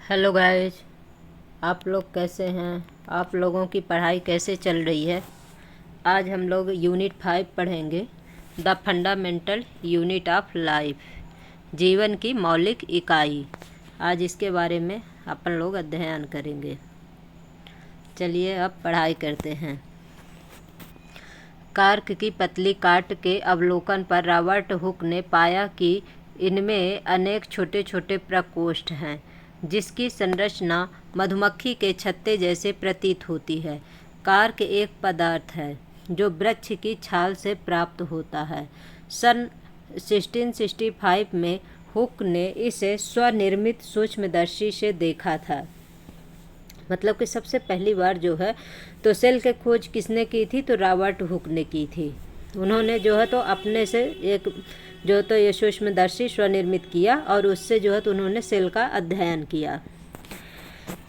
Hello guys. आप लोग कैसे हैं? आप लोगों की पढ़ाई कैसे चल रही है? आज हम लोग यूनिट 5 पढ़ेंगे, the fundamental unit of life, जीवन की मौलिक इकाई। आज इसके बारे में अपन लोग अध्ययन करेंगे। चलिए अब पढ़ाई करते हैं। कार्क की पतली काट के अवलोकन पर रॉबर्ट हुक ने पाया कि इनमें अनेक छोटे छोटे प्रकोष्ठ हैं, जिसकी संरचना मधुमक्खी के छत्ते जैसे प्रतीत होती है। कार्क एक पदार्थ है जो वृक्ष की छाल से प्राप्त होता है। सन 1665 में हुक ने इसे स्वनिर्मित सूक्ष्मदर्शी से देखा था। मतलब कि सबसे पहली बार जो है तो सेल की खोज किसने की थी? तो रॉबर्ट हुक ने की थी। उन्होंने जो है तो अपने से एक जो तो ये सूक्ष्मदर्शी स्वनिर्मित किया और उससे जो है तो उन्होंने सेल का अध्ययन किया।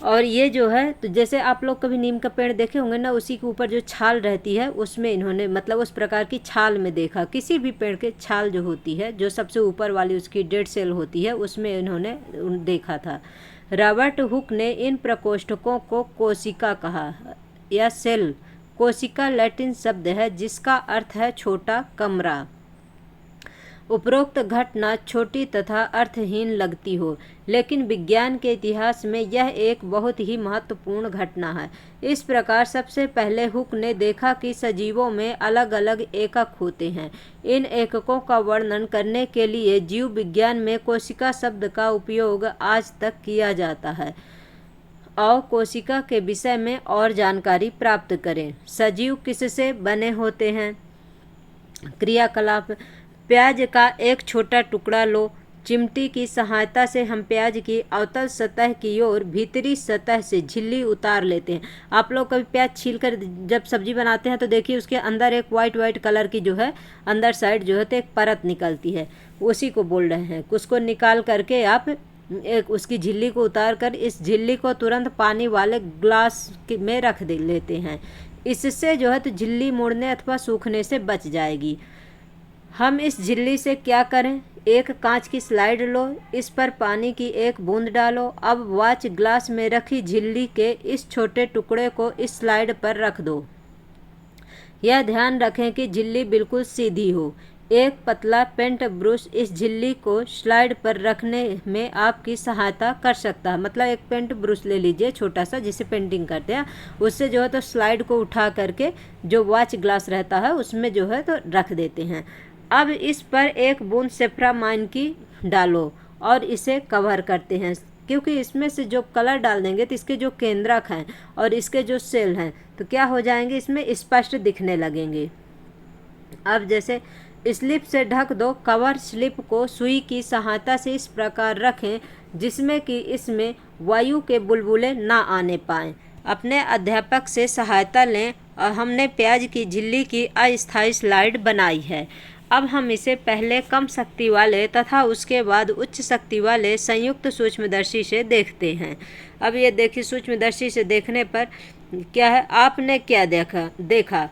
और ये जो है तो जैसे आप लोग कभी नीम का पेड़ देखे होंगे ना, उसी के ऊपर जो छाल रहती है उसमें इन्होंने मतलब उस प्रकार की छाल में देखा। किसी भी पेड़ के छाल जो होती है, जो सबसे ऊपर वाली उसकी डेड सेल होती है, उसमें इन्होंने देखा था। रॉबर्ट हुक ने इन प्रकोष्ठकों को कोशिका कहा या सेल। कोशिका लैटिन शब्द है जिसका अर्थ है छोटा कमरा। उपरोक्त घटना छोटी तथा अर्थहीन लगती हो, लेकिन विज्ञान के इतिहास में यह एक बहुत ही महत्वपूर्ण घटना है। इस प्रकार सबसे पहले हुक ने देखा कि सजीवों में अलग अलग एकक होते हैं। इन एककों का वर्णन करने के लिए जीव विज्ञान में कोशिका शब्द का उपयोग आज तक किया जाता है। और कोशिका के विषय में और जानकारी प्राप्त करें। सजीव किससे बने होते हैं? क्रियाकलाप। प्याज का एक छोटा टुकड़ा लो। चिमटी की सहायता से हम प्याज की अवतल सतह की ओर भीतरी सतह से झिल्ली उतार लेते हैं। आप लोग कभी प्याज छीलकर जब सब्जी बनाते हैं तो देखिए उसके अंदर एक वाइट कलर की जो है अंदर साइड जो है तो एक परत निकलती है, उसी को बोल रहे हैं। उसको निकाल करके आप एक उसकी झिल्ली को उतार कर इस झिल्ली को तुरंत पानी वाले ग्लास में रख दे लेते हैं। इससे जो है तो झिल्ली मुड़ने अथवा सूखने से बच जाएगी। हम इस झिल्ली से क्या करें? एक कांच की स्लाइड लो, इस पर पानी की एक बूंद डालो। अब वॉच ग्लास में रखी झिल्ली के इस छोटे टुकड़े को इस स्लाइड पर रख दो। यह ध्यान रखें कि झिल्ली बिल्कुल सीधी हो। एक पतला पेंट ब्रश इस झिल्ली को स्लाइड पर रखने में आपकी सहायता कर सकता है। मतलब एक पेंट ब्रश ले लीजिए छोटा सा, जिसे पेंटिंग करते हैं, उससे जो है तो स्लाइड को उठा करके जो वॉच ग्लास रहता है उसमें जो है तो रख देते हैं। अब इस पर एक बूंद सेफ्रामाइन की डालो और इसे कवर करते हैं, क्योंकि इसमें से जो कलर डाल देंगे तो इसके जो केंद्रक हैं और इसके जो सेल हैं तो क्या हो जाएंगे, इसमें स्पष्ट दिखने लगेंगे। अब जैसे स्लिप से ढक दो। कवर स्लिप को सुई की सहायता से इस प्रकार रखें जिसमें कि इसमें वायु के बुलबुले ना आने पाएँ। अपने अध्यापक से सहायता लें और हमने प्याज की झिल्ली की अस्थायी स्लाइड बनाई है। अब हम इसे पहले कम शक्ति वाले तथा उसके बाद उच्च शक्ति वाले संयुक्त सूक्ष्मदर्शी से देखते हैं। अब ये देखिए, सूक्ष्मदर्शी से देखने पर क्या है, आपने क्या देखा।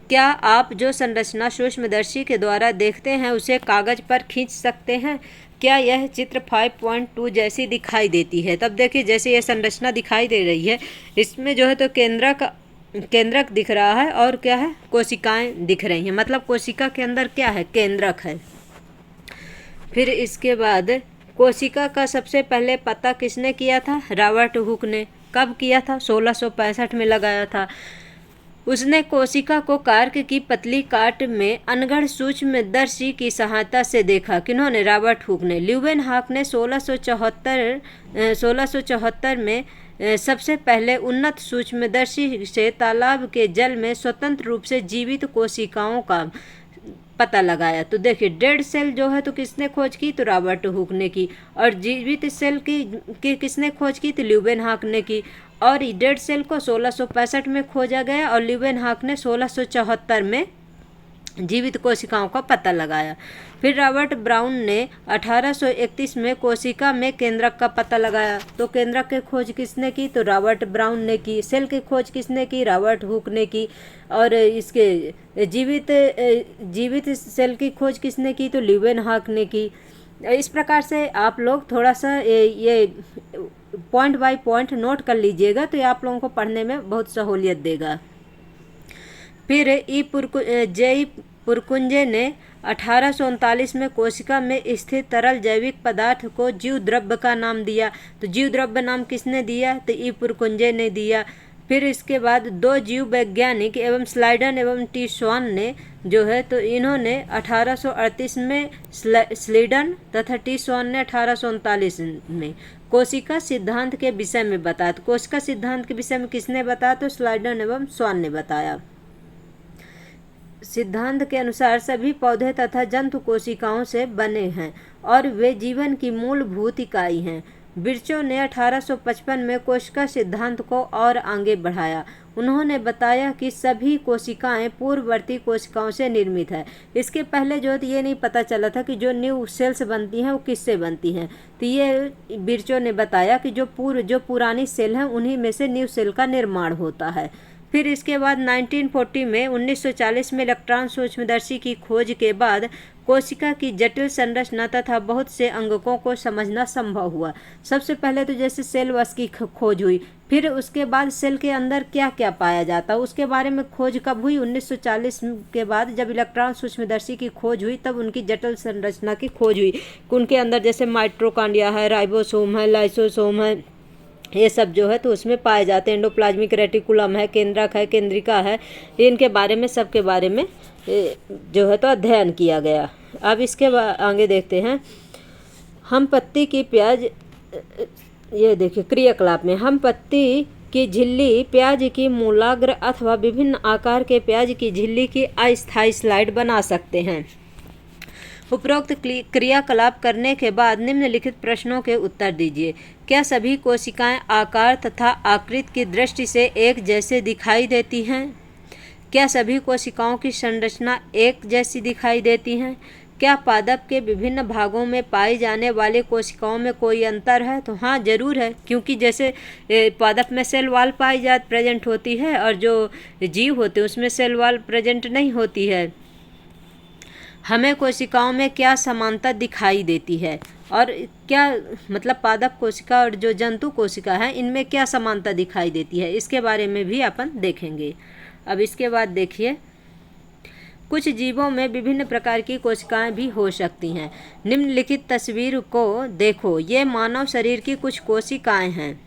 क्या आप जो संरचना सूक्ष्मदर्शी के द्वारा देखते हैं उसे कागज पर खींच सकते हैं? क्या यह चित्र 5.2 जैसी दिखाई देती है? तब देखिए जैसे यह संरचना दिखाई दे रही है, इसमें जो है तो केंद्रक दिख रहा है और क्या है, कोशिकाएं दिख रही हैं। मतलब कोशिका के अंदर क्या है, केंद्रक है। फिर इसके बाद कोशिका का सबसे पहले पता किसने किया था? रॉबर्ट हुक ने। कब किया था? 1665 में लगाया था। उसने कोशिका को कार्क की पतली काट में अनगढ़ सूक्ष्मदर्शी की सहायता से देखा। किन्होंने? रॉबर्ट हुक ने। ल्यूवेनहॉक ने 1674 में सबसे पहले उन्नत सूक्ष्मदर्शी से तालाब के जल में स्वतंत्र रूप से जीवित कोशिकाओं का पता लगाया। तो देखिए डेड सेल जो है तो किसने खोज की? तो रॉबर्ट हुक ने की। और जीवित सेल की किसने खोज की? तो ल्यूवेनहॉक ने की। और डेड सेल को 1665 में खोजा गया और ल्यूवेनहॉक ने 1674 में जीवित कोशिकाओं का पता लगाया। फिर रॉबर्ट ब्राउन ने 1831 में कोशिका में केंद्रक का पता लगाया। तो केंद्रक की खोज किसने की? तो रॉबर्ट ब्राउन ने की। सेल की खोज किसने की? रॉबर्ट हुक ने की। और इसके जीवित सेल की खोज किसने की? तो ल्यूवेनहॉक ने की। इस प्रकार से आप लोग थोड़ा सा ये पॉइंट बाय पॉइंट नोट कर लीजिएगा, तो ये आप लोगों को पढ़ने में बहुत सहूलियत देगा। फिर जे पुरकुंजे ने 1839 में कोशिका में स्थित तरल जैविक पदार्थ को जीव द्रव्य का नाम दिया। तो जीव द्रव्य नाम किसने दिया? तो ई पुरकुंजे ने दिया। फिर इसके बाद दो जीव वैज्ञानिक एवं स्लाइडन एवं टी स्वान ने जो है तो इन्होंने 1838 में स्लीडन तथा टी स्वान ने 1839 में कोशिका सिद्धांत के विषय में बताया। तो कोशिका सिद्धांत के विषय में किसने बताया? तो स्लाइडन एवं स्वान ने बताया। सिद्धांत के अनुसार सभी पौधे तथा जंतु कोशिकाओं से बने हैं और वे जीवन की मूलभूत इकाई हैं। बिर्चो ने 1855 में कोशिका सिद्धांत को और आगे बढ़ाया। उन्होंने बताया कि सभी कोशिकाएं पूर्ववर्ती कोशिकाओं से निर्मित है। इसके पहले जो ये नहीं पता चला था कि जो न्यू सेल्स बनती हैं वो किससे बनती हैं। तो ये बिर्चो ने बताया कि जो पुरानी सेल हैं उन्हीं में से न्यू सेल का निर्माण होता है। फिर इसके बाद 1940 में 1940 में इलेक्ट्रॉन सूक्ष्मदर्शी की खोज के बाद कोशिका की जटिल संरचना तथा बहुत से अंगकों को समझना संभव हुआ। सबसे पहले तो जैसे सेल वश की खोज हुई, फिर उसके बाद सेल के अंदर क्या क्या पाया जाता है उसके बारे में खोज कब हुई? 1940 के बाद जब इलेक्ट्रॉन सूक्ष्मदर्शी की खोज हुई तब उनकी जटिल संरचना की खोज हुई। उनके अंदर जैसे माइटोकॉन्ड्रिया है, राइबोसोम है, लाइसोसोम है, ये सब जो है तो उसमें पाए जाते हैं। एंडोप्लाज्मिक रेटिकुलम है, केंद्रक है, केंद्रिका है, इनके बारे में सबके बारे में जो है तो अध्ययन किया गया। अब इसके आगे देखते हैं। हम पत्ती की प्याज, ये देखिए क्रियाकलाप में हम पत्ती की झिल्ली, प्याज की मूलाग्र अथवा विभिन्न आकार के प्याज की झिल्ली की अस्थायी स्लाइड बना सकते हैं। उपरोक्त क्रियाकलाप करने के बाद निम्नलिखित प्रश्नों के उत्तर दीजिए। क्या सभी कोशिकाएं आकार तथा आकृति की दृष्टि से एक जैसे दिखाई देती हैं? क्या सभी कोशिकाओं की संरचना एक जैसी दिखाई देती हैं? क्या पादप के विभिन्न भागों में पाई जाने वाले कोशिकाओं में कोई अंतर है? तो हाँ जरूर है, क्योंकि जैसे पादप में सेल वॉल प्रेजेंट होती है और जो जीव होते हैं उसमें सेल वॉल प्रेजेंट नहीं होती है। हमें कोशिकाओं में क्या समानता दिखाई देती है और क्या मतलब पादप कोशिका और जो जंतु कोशिका है इनमें क्या समानता दिखाई देती है, इसके बारे में भी अपन देखेंगे। अब इसके बाद देखिए, कुछ जीवों में विभिन्न प्रकार की कोशिकाएं भी हो सकती हैं। निम्नलिखित तस्वीर को देखो, ये मानव शरीर की कुछ कोशिकाएं हैं।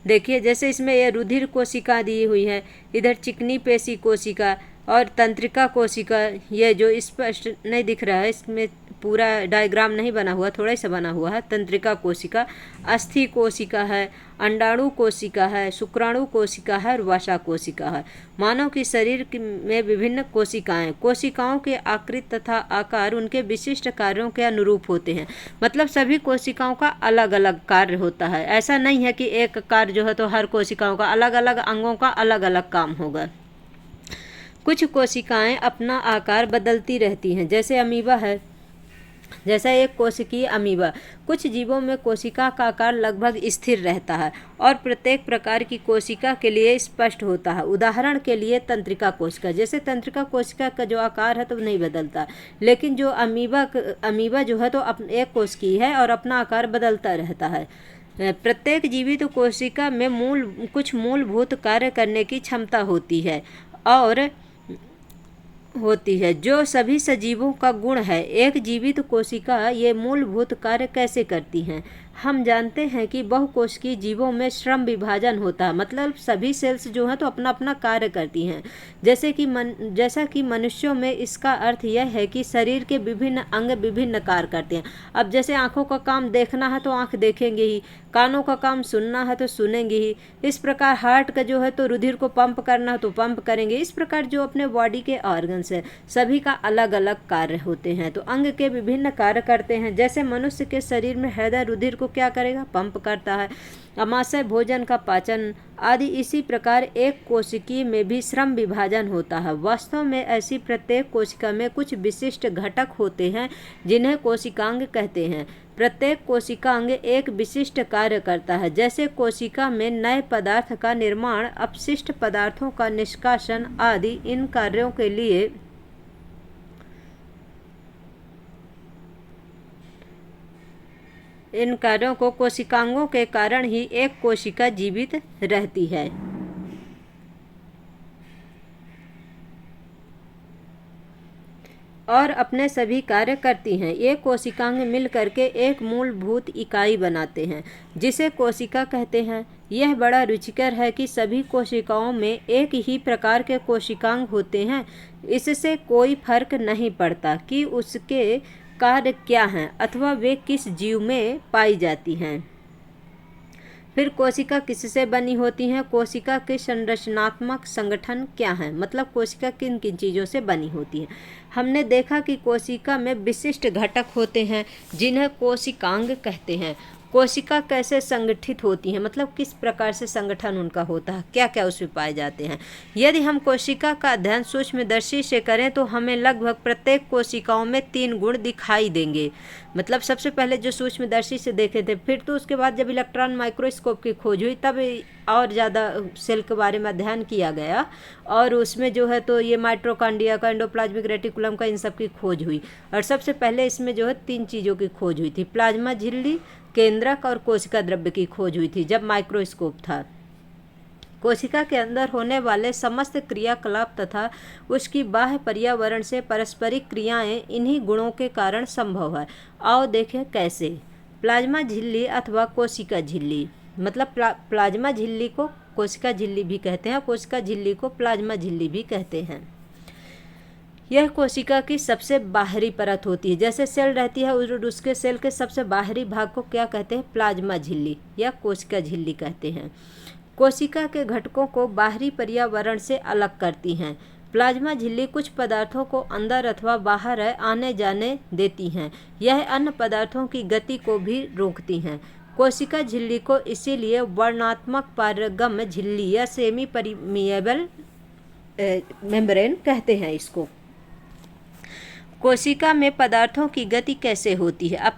देखिए जैसे इसमें ये रुधिर कोशिका दी हुई है, इधर चिकनी पेशी कोशिका और तंत्रिका कोशिका। ये जो स्पष्ट नहीं दिख रहा है, इसमें पूरा डायग्राम नहीं बना हुआ, थोड़ा सा बना हुआ है। तंत्रिका कोशिका, अस्थि कोशिका है, अंडाणु कोशिका है, शुक्राणु कोशिका है और वसा कोशिका है। मानव के शरीर में विभिन्न कोशिकाएं, कोशिकाओं के आकृति तथा आकार उनके विशिष्ट कार्यों के अनुरूप होते हैं। मतलब सभी कोशिकाओं का अलग अलग कार्य होता है। ऐसा नहीं है कि एक कार्य जो है तो हर कोशिकाओं का अलग अलग अंगों का अलग अलग काम होगा। कुछ कोशिकाएं अपना आकार बदलती रहती हैं, जैसे अमीबा है, जैसा एक कोशिकीय अमीबा। कुछ जीवों में कोशिका का आकार लगभग स्थिर रहता है और प्रत्येक प्रकार की कोशिका के लिए स्पष्ट होता है। उदाहरण के लिए तंत्रिका कोशिका, जैसे तंत्रिका कोशिका का जो आकार है तो नहीं बदलता, लेकिन जो अमीबा जो है तो एक कोशिकीय है और अपना आकार बदलता रहता है। प्रत्येक जीवित कोशिका में कुछ मूलभूत कार्य करने की क्षमता होती है जो सभी सजीवों का गुण है। एक जीवित कोशिका ये मूलभूत कार्य कैसे करती हैं? हम जानते हैं कि बहुकोशिकीय जीवों में श्रम विभाजन होता है, मतलब सभी सेल्स जो हैं तो अपना अपना कार्य करती हैं। जैसा कि मनुष्यों में इसका अर्थ यह है कि शरीर के विभिन्न अंग विभिन्न कार्य करते हैं। अब जैसे आँखों का काम देखना है तो आँख देखेंगे ही, कानों का काम सुनना है तो सुनेंगे ही। इस प्रकार हार्ट का जो है तो रुधिर को पंप करना है तो पंप करेंगे। इस प्रकार जो अपने बॉडी के ऑर्गन्स है सभी का अलग अलग कार्य होते हैं, तो अंग के विभिन्न कार्य करते हैं। जैसे मनुष्य के शरीर में हृदय रुधिर को क्या करेगा? पंप करता है। अमाशय भोजन का पाचन आदि। इसी प्रकार एक कोशिकीय में भी श्रम विभाजन होता है। वास्तव में ऐसी प्रत्येक कोशिका में कुछ विशिष्ट घटक होते हैं जिन्हें कोशिकांग कहते हैं। प्रत्येक कोशिकांग एक विशिष्ट कार्य करता है, जैसे कोशिका में नए पदार्थ का निर्माण, अपशिष्ट पदार्थों का निष्कासन आदि। इन कार्यों के लिए इन कार्यों को कोशिकांगों के कारण ही एक कोशिका जीवित रहती है। और अपने सभी कार्य करती हैं। ये कोशिकांग मिल करके एक मूलभूत इकाई बनाते हैं जिसे कोशिका कहते हैं। यह बड़ा रुचिकर है कि सभी कोशिकाओं में एक ही प्रकार के कोशिकांग होते हैं। इससे कोई फर्क नहीं पड़ता कि उसके कार्य क्या हैं अथवा वे किस जीव में पाई जाती हैं। फिर कोशिका किससे बनी होती हैं? कोशिका के संरचनात्मक संगठन क्या है, मतलब कोशिका किन किन चीज़ों से बनी होती है। हमने देखा कि कोशिका में विशिष्ट घटक होते हैं जिन्हें कोशिकांग कहते हैं। कोशिका कैसे संगठित होती हैं, मतलब किस प्रकार से संगठन उनका होता है, क्या क्या उसमें पाए जाते हैं। यदि हम कोशिका का अध्ययन सूक्ष्मदर्शी से करें तो हमें लगभग प्रत्येक कोशिकाओं में 3 गुण दिखाई देंगे। मतलब सबसे पहले जो सूक्ष्मदर्शी से देखे थे, फिर तो उसके बाद जब इलेक्ट्रॉन माइक्रोस्कोप की खोज हुई तब और ज़्यादा सेल के बारे में अध्ययन किया गया और उसमें जो है तो ये माइटोकॉन्ड्रिया का, एंडोप्लाज्मिक रेटिकुलम का, इन सब की खोज हुई। और सबसे पहले इसमें जो है 3 चीज़ों की खोज हुई थी, प्लाज्मा झिल्ली, केंद्रक और कोशिका द्रव्य की खोज हुई थी जब माइक्रोस्कोप था। कोशिका के अंदर होने वाले समस्त क्रियाकलाप तथा उसकी बाह्य पर्यावरण से पारस्परिक क्रियाएं इन्हीं गुणों के कारण संभव है। आओ देखें कैसे। प्लाज्मा झिल्ली अथवा कोशिका झिल्ली, मतलब प्लाज्मा झिल्ली को कोशिका झिल्ली भी कहते हैं, कोशिका झिल्ली को प्लाज्मा झिल्ली भी कहते हैं। यह कोशिका की सबसे बाहरी परत होती है। जैसे सेल रहती है और उसके सेल के सबसे बाहरी भाग को क्या कहते हैं? प्लाज्मा झिल्ली या कोशिका झिल्ली कहते हैं। कोशिका के घटकों को बाहरी पर्यावरण से अलग करती हैं। प्लाज्मा झिल्ली कुछ पदार्थों को अंदर अथवा बाहर आने जाने देती हैं। यह अन्य पदार्थों की गति को भी रोकती हैं। कोशिका झिल्ली को इसीलिए वर्णात्मक पारगम्य झिल्ली या सेमी परमिएबल मेम्ब्रेन कहते हैं इसको। कोशिका में पदार्थों की गति कैसे होती है? अब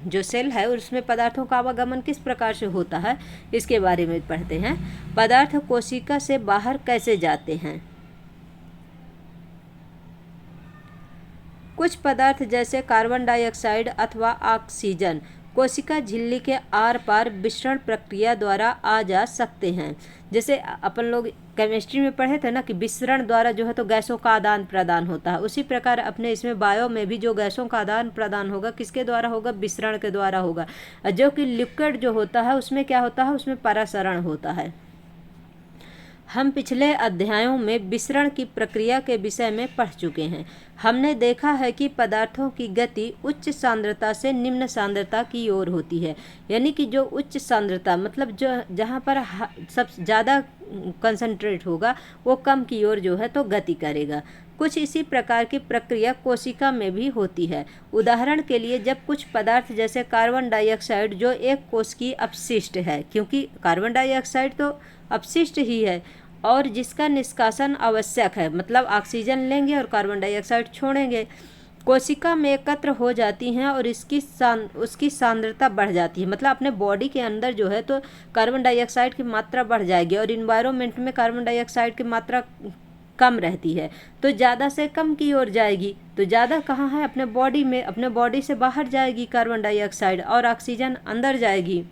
जो सेल है उसमें पदार्थों का आवागमन किस प्रकार से होता है इसके बारे में पढ़ते हैं। पदार्थ कोशिका से बाहर कैसे जाते हैं? कुछ पदार्थ जैसे कार्बन डाइऑक्साइड अथवा ऑक्सीजन कोशिका झिल्ली के आर पार विसरण प्रक्रिया द्वारा आ जा सकते हैं। जैसे अपन लोग केमिस्ट्री में पढ़े थे ना कि विसरण द्वारा जो है तो गैसों का आदान प्रदान होता है, उसी प्रकार अपने इसमें बायो में भी जो गैसों का आदान प्रदान होगा किसके द्वारा होगा? विसरण के द्वारा होगा। जो कि लिक्विड जो होता है उसमें क्या होता है? उसमें परासरण होता है। हम पिछले अध्यायों में विसरण की प्रक्रिया के विषय में पढ़ चुके हैं। हमने देखा है कि पदार्थों की गति उच्च सांद्रता से निम्न सांद्रता की ओर होती है। यानी कि जो उच्च सांद्रता मतलब जो जहाँ पर सब ज़्यादा कंसंट्रेट होगा वो कम की ओर जो है तो गति करेगा। कुछ इसी प्रकार की प्रक्रिया कोशिका में भी होती है। उदाहरण के लिए जब कुछ पदार्थ जैसे कार्बन डाइऑक्साइड जो एक कोश की अपशिष्ट है, क्योंकि कार्बन डाइऑक्साइड तो अपशिष्ट ही है और जिसका निष्कासन आवश्यक है, मतलब ऑक्सीजन लेंगे और कार्बन डाइऑक्साइड छोड़ेंगे, कोशिका में एकत्र हो जाती हैं और उसकी सांद्रता बढ़ जाती है। मतलब अपने बॉडी के अंदर जो है तो कार्बन डाइऑक्साइड की मात्रा बढ़ जाएगी और इन्वायरमेंट में कार्बन डाइऑक्साइड की मात्रा कम रहती है तो ज़्यादा से कम की ओर जाएगी। तो ज़्यादा कहाँ है? अपने बॉडी में, अपने बॉडी से बाहर जाएगी कार्बन डाइऑक्साइड और ऑक्सीजन अंदर जाएगी।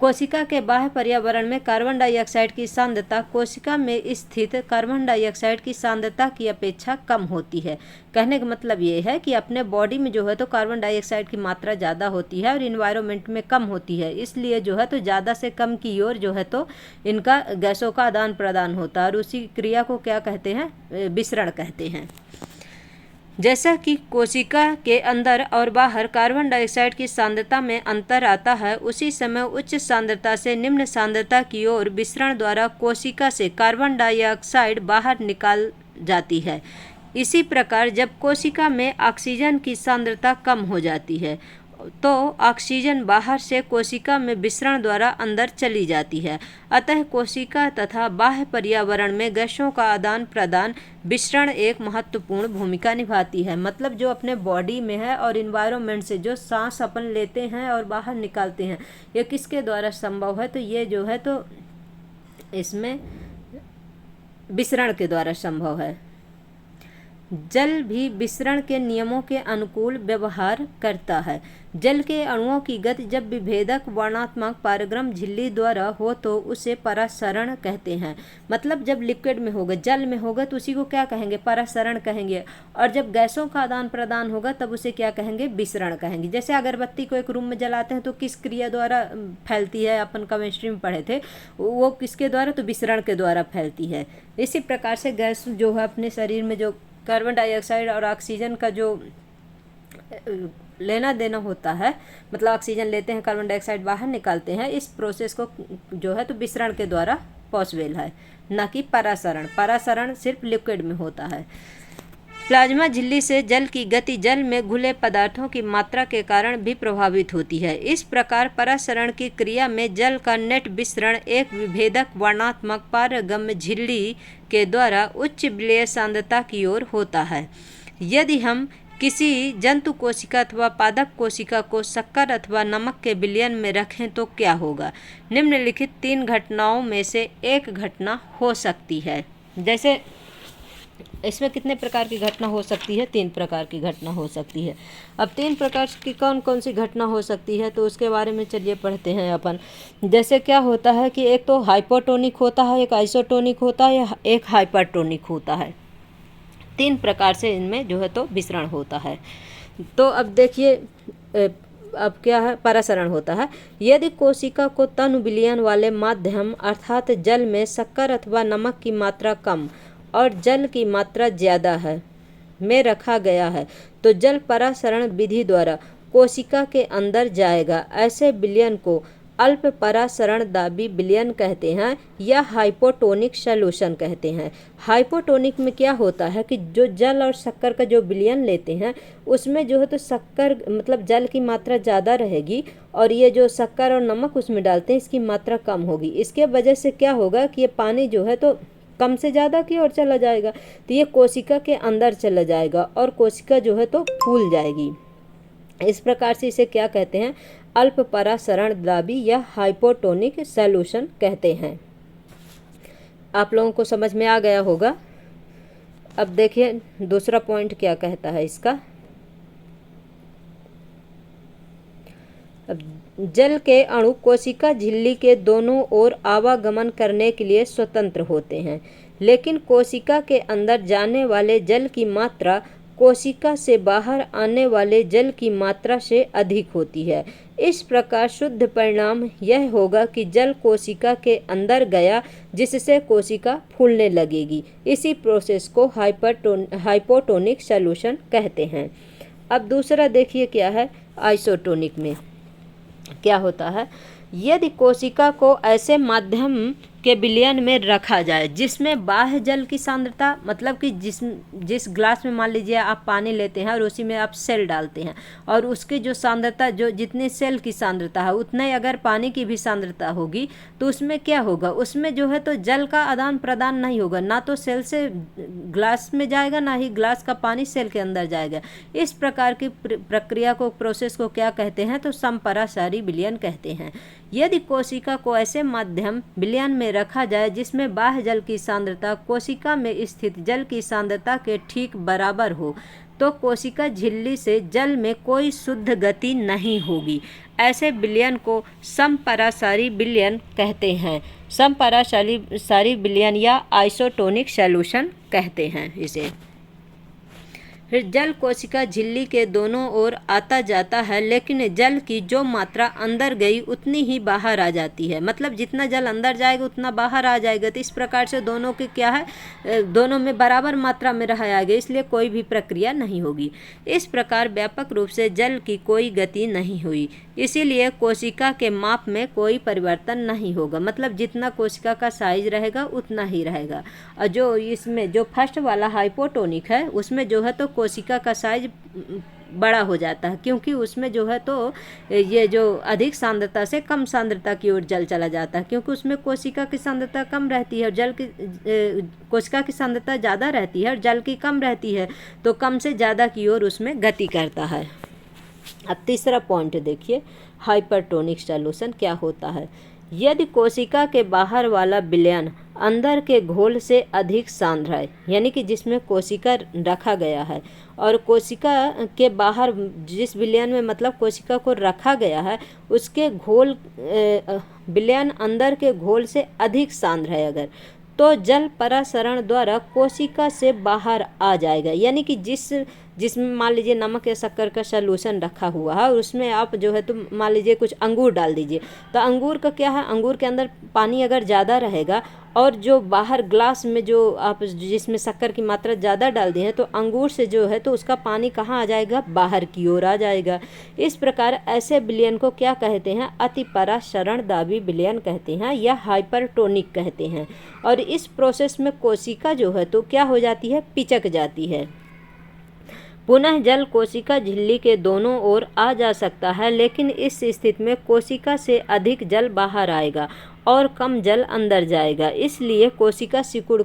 कोशिका के बाह्य पर्यावरण में कार्बन डाइऑक्साइड की सांद्रता कोशिका में स्थित कार्बन डाइऑक्साइड की सांद्रता की अपेक्षा कम होती है। कहने का मतलब ये है कि अपने बॉडी में जो है तो कार्बन डाइऑक्साइड की मात्रा ज़्यादा होती है और इन्वायरमेंट में कम होती है, इसलिए जो है तो ज़्यादा से कम की ओर जो है तो इनका गैसों का आदान प्रदान होता है और उसी क्रिया को क्या कहते हैं? विसरण कहते हैं। जैसा कि कोशिका के अंदर और बाहर कार्बन डाइऑक्साइड की सांद्रता में अंतर आता है, उसी समय उच्च सांद्रता से निम्न सांद्रता की ओर विसरण द्वारा कोशिका से कार्बन डाइऑक्साइड बाहर निकाल जाती है। इसी प्रकार जब कोशिका में ऑक्सीजन की सांद्रता कम हो जाती है तो ऑक्सीजन बाहर से कोशिका में विसरण द्वारा अंदर चली जाती है। अतः कोशिका तथा बाह्य पर्यावरण में गैसों का आदान प्रदान विसरण एक महत्वपूर्ण भूमिका निभाती है। मतलब जो अपने बॉडी में है और इन्वायरमेंट से जो सांस अपन लेते हैं और बाहर निकालते हैं, ये किसके द्वारा संभव है? तो ये जो है तो इसमें विसरण के द्वारा संभव है। जल भी विसरण के नियमों के अनुकूल व्यवहार करता है। जल के अणुओं की गति जब विभेदक वर्णात्मक पारगम्य झिल्ली द्वारा हो तो उसे परासरण कहते हैं। मतलब जब लिक्विड में होगा, जल में होगा तो उसी को क्या कहेंगे, परासरण कहेंगे। और जब गैसों का आदान प्रदान होगा तब उसे क्या कहेंगे, विसरण कहेंगे। जैसे अगरबत्ती को एक रूम में जलाते हैं तो किस क्रिया द्वारा फैलती है, अपन केमिस्ट्री में पढ़े थे, वो किसके द्वारा, तो विसरण के द्वारा फैलती है। इसी प्रकार से गैस जो है अपने शरीर में जो कार्बन डाइऑक्साइड और ऑक्सीजन का जो लेना देना होता है, मतलब ऑक्सीजन लेते हैं, कार्बन डाइऑक्साइड बाहर निकालते हैं, इस प्रोसेस को जो है तो विसरण के द्वारा पॉसिबल है, ना कि परासरण। परासरण सिर्फ लिक्विड में होता है। प्लाज्मा झिल्ली से जल की गति जल में घुले पदार्थों की मात्रा के कारण भी प्रभावित होती है। इस प्रकार परासरण की क्रिया में जल का नेट विसरण एक विभेदक वर्णात्मक पारगम्य झिल्ली के द्वारा उच्च विलयन सांद्रता की ओर होता है। यदि हम किसी जंतु कोशिका अथवा पादप कोशिका को शक्कर अथवा नमक के विलयन में रखें तो क्या होगा। निम्नलिखित 3 घटनाओं में से एक घटना हो सकती है। जैसे इसमें कितने प्रकार की घटना हो सकती है, 3 प्रकार की घटना हो सकती है। अब 3 प्रकार की कौन कौन सी घटना हो सकती है तो उसके बारे में चलिए पढ़ते हैं अपन। जैसे क्या होता है कि एक तो हाइपोटोनिक होता है, एक आइसोटोनिक होता है, या एक हाइपरटोनिक होता है। 3 प्रकार से इनमें जो है तो विसरण होता है। तो अब देखिए, अब क्या है, परासरण होता है। यदि कोशिका को तनु विलयन वाले माध्यम अर्थात जल में शक्कर अथवा नमक की मात्रा कम और जल की मात्रा ज़्यादा है में रखा गया है तो जल परासरण विधि द्वारा कोशिका के अंदर जाएगा। ऐसे विलयन को अल्प परासरण दाबी विलयन कहते हैं या हाइपोटोनिक सॉल्यूशन कहते हैं। हाइपोटोनिक में क्या होता है कि जो जल और शक्कर का जो विलयन लेते हैं उसमें जो है तो शक्कर मतलब जल की मात्रा ज़्यादा रहेगी और ये जो शक्कर और नमक उसमें डालते हैं इसकी मात्रा कम होगी। इसके वजह से क्या होगा कि ये पानी जो है तो कम से ज़्यादा की ओर चला जाएगा, तो ये कोशिका के अंदर चला जाएगा और कोशिका जो है तो फूल जाएगी। इस प्रकार से इसे क्या कहते हैं, अल्प परासरण दाबी या हाइपोटोनिक सॉल्यूशन कहते हैं। आप लोगों को समझ में आ गया होगा। अब देखिए दूसरा पॉइंट क्या कहता है इसका। अब जल के अणु कोशिका झिल्ली के दोनों ओर आवागमन करने के लिए स्वतंत्र होते हैं, लेकिन कोशिका के अंदर जाने वाले जल की मात्रा कोशिका से बाहर आने वाले जल की मात्रा से अधिक होती है। इस प्रकार शुद्ध परिणाम यह होगा कि जल कोशिका के अंदर गया जिससे कोशिका फूलने लगेगी। इसी प्रोसेस को हाइपोटोनिक सॉल्यूशन कहते हैं। अब दूसरा देखिए क्या है, आइसोटोनिक में क्या होता है। यदि कोशिका को ऐसे माध्यम के विलयन में रखा जाए जिसमें बाह्य जल की सांद्रता, मतलब कि जिस ग्लास में मान लीजिए आप पानी लेते हैं और उसी में आप सेल डालते हैं और उसकी जो सांद्रता, जो जितनी सेल की सांद्रता है उतने अगर पानी की भी सांद्रता होगी तो उसमें क्या होगा, उसमें जो है तो जल का आदान प्रदान नहीं होगा, ना तो सेल से ग्लास में जाएगा ना ही ग्लास का पानी सेल के अंदर जाएगा। इस प्रकार की प्रक्रिया को, प्रोसेस को क्या कहते हैं, तो समपरासारी विलयन कहते हैं। यदि कोशिका को ऐसे माध्यम विलयन में रखा जाए जिसमें बाह्य जल की सांद्रता कोशिका में स्थित जल की सांद्रता के ठीक बराबर हो तो कोशिका झिल्ली से जल में कोई शुद्ध गति नहीं होगी। ऐसे विलयन को समपरासारी विलयन कहते हैं। समपरासारी विलयन या आइसोटोनिक सॉल्यूशन कहते हैं इसे। फिर जल कोशिका झिल्ली के दोनों ओर आता जाता है, लेकिन जल की जो मात्रा अंदर गई उतनी ही बाहर आ जाती है। मतलब जितना जल अंदर जाएगा उतना बाहर आ जाएगा। तो इस प्रकार से दोनों के क्या है, दोनों में बराबर मात्रा में रहा जाएगा, इसलिए कोई भी प्रक्रिया नहीं होगी। इस प्रकार व्यापक रूप से जल की कोई गति नहीं हुई, इसीलिए कोशिका के माप में कोई परिवर्तन नहीं होगा। मतलब जितना कोशिका का साइज रहेगा उतना ही रहेगा। और जो इसमें जो फर्स्ट वाला हाइपोटोनिक है उसमें जो है तो कोशिका का साइज बड़ा हो जाता है, क्योंकि उसमें जो है तो ये जो अधिक सांद्रता से कम सांद्रता की ओर जल चला जाता है, क्योंकि उसमें कोशिका की सांद्रता कम रहती है और जल की कोशिका की सांद्रता ज़्यादा रहती है और जल की कम रहती है, तो कम से ज़्यादा की ओर उसमें गति करता है। अब तीसरा पॉइंट देखिए, हाइपरटोनिक सॉल्यूशन क्या होता है। यदि कोशिका के बाहर वाला विलयन अंदर के घोल से अधिक सांद्र है, यानी कि जिसमें कोशिका रखा गया है, और कोशिका के बाहर जिस विलयन में मतलब कोशिका को रखा गया है उसके घोल विलयन अंदर के घोल से अधिक सांद्र है अगर, तो जल परासरण द्वारा कोशिका से बाहर आ जाएगा। यानी कि जिसमें मान लीजिए नमक या शक्कर का सॉल्यूशन रखा हुआ है और उसमें आप जो है तो मान लीजिए कुछ अंगूर डाल दीजिए, तो अंगूर का क्या है, अंगूर के अंदर पानी अगर ज़्यादा रहेगा और जो बाहर ग्लास में जो आप जिसमें शक्कर की मात्रा ज़्यादा डाल दी है तो अंगूर से जो है तो उसका पानी कहाँ आ जाएगा, बाहर की ओर आ जाएगा। इस प्रकार ऐसे विलयन को क्या कहते हैं, अतिपरासरणदाबी विलयन कहते हैं या हाइपरटोनिक कहते हैं। और इस प्रोसेस में कोशिका जो है तो क्या हो जाती है, पिचक जाती है। पुनः जल कोशिका झिल्ली के दोनों ओर आ जा सकता है, लेकिन इस स्थिति में कोशिका से अधिक जल बाहर आएगा और कम जल अंदर जाएगा, इसलिए कोशिका सिकुड़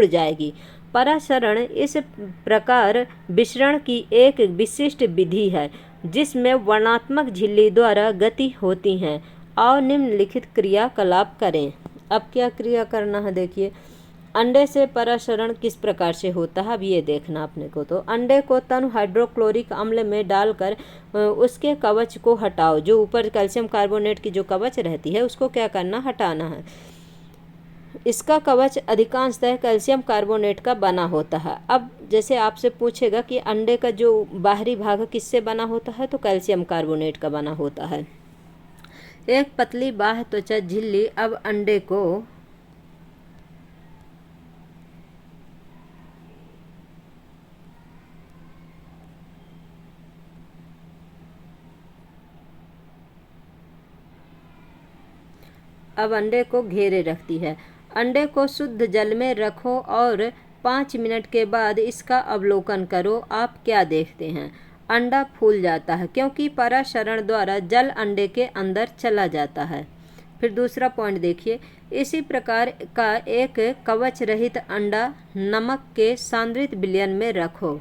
जाएगी। परासरण इस प्रकार विसरण की एक विशिष्ट विधि है जिसमें वर्णात्मक झिल्ली द्वारा गति होती है। और निम्नलिखित क्रियाकलाप करें। अब क्या क्रिया करना है, देखिए अंडे से परासरण किस प्रकार से होता है, अब ये देखना अपने को। तो अंडे को तन हाइड्रोक्लोरिक अम्ल में डालकर उसके कवच को हटाओ, जो ऊपर कैल्शियम कार्बोनेट की जो कवच रहती है उसको क्या करना, हटाना है। इसका कवच अधिकांशतः कैल्शियम कार्बोनेट का बना होता है। अब जैसे आपसे पूछेगा कि अंडे का जो बाहरी भाग किससे बना होता है, तो कैल्शियम कार्बोनेट का बना होता है। एक पतली बाह्य त्वचा झिल्ली अब अंडे को घेरे रखती है। अंडे को शुद्ध जल में रखो और 5 मिनट के बाद इसका अवलोकन करो। आप क्या देखते हैं, अंडा फूल जाता है क्योंकि परासरण द्वारा जल अंडे के अंदर चला जाता है। फिर दूसरा पॉइंट देखिए, इसी प्रकार का एक कवच रहित अंडा नमक के सांद्रित विलयन में रखो।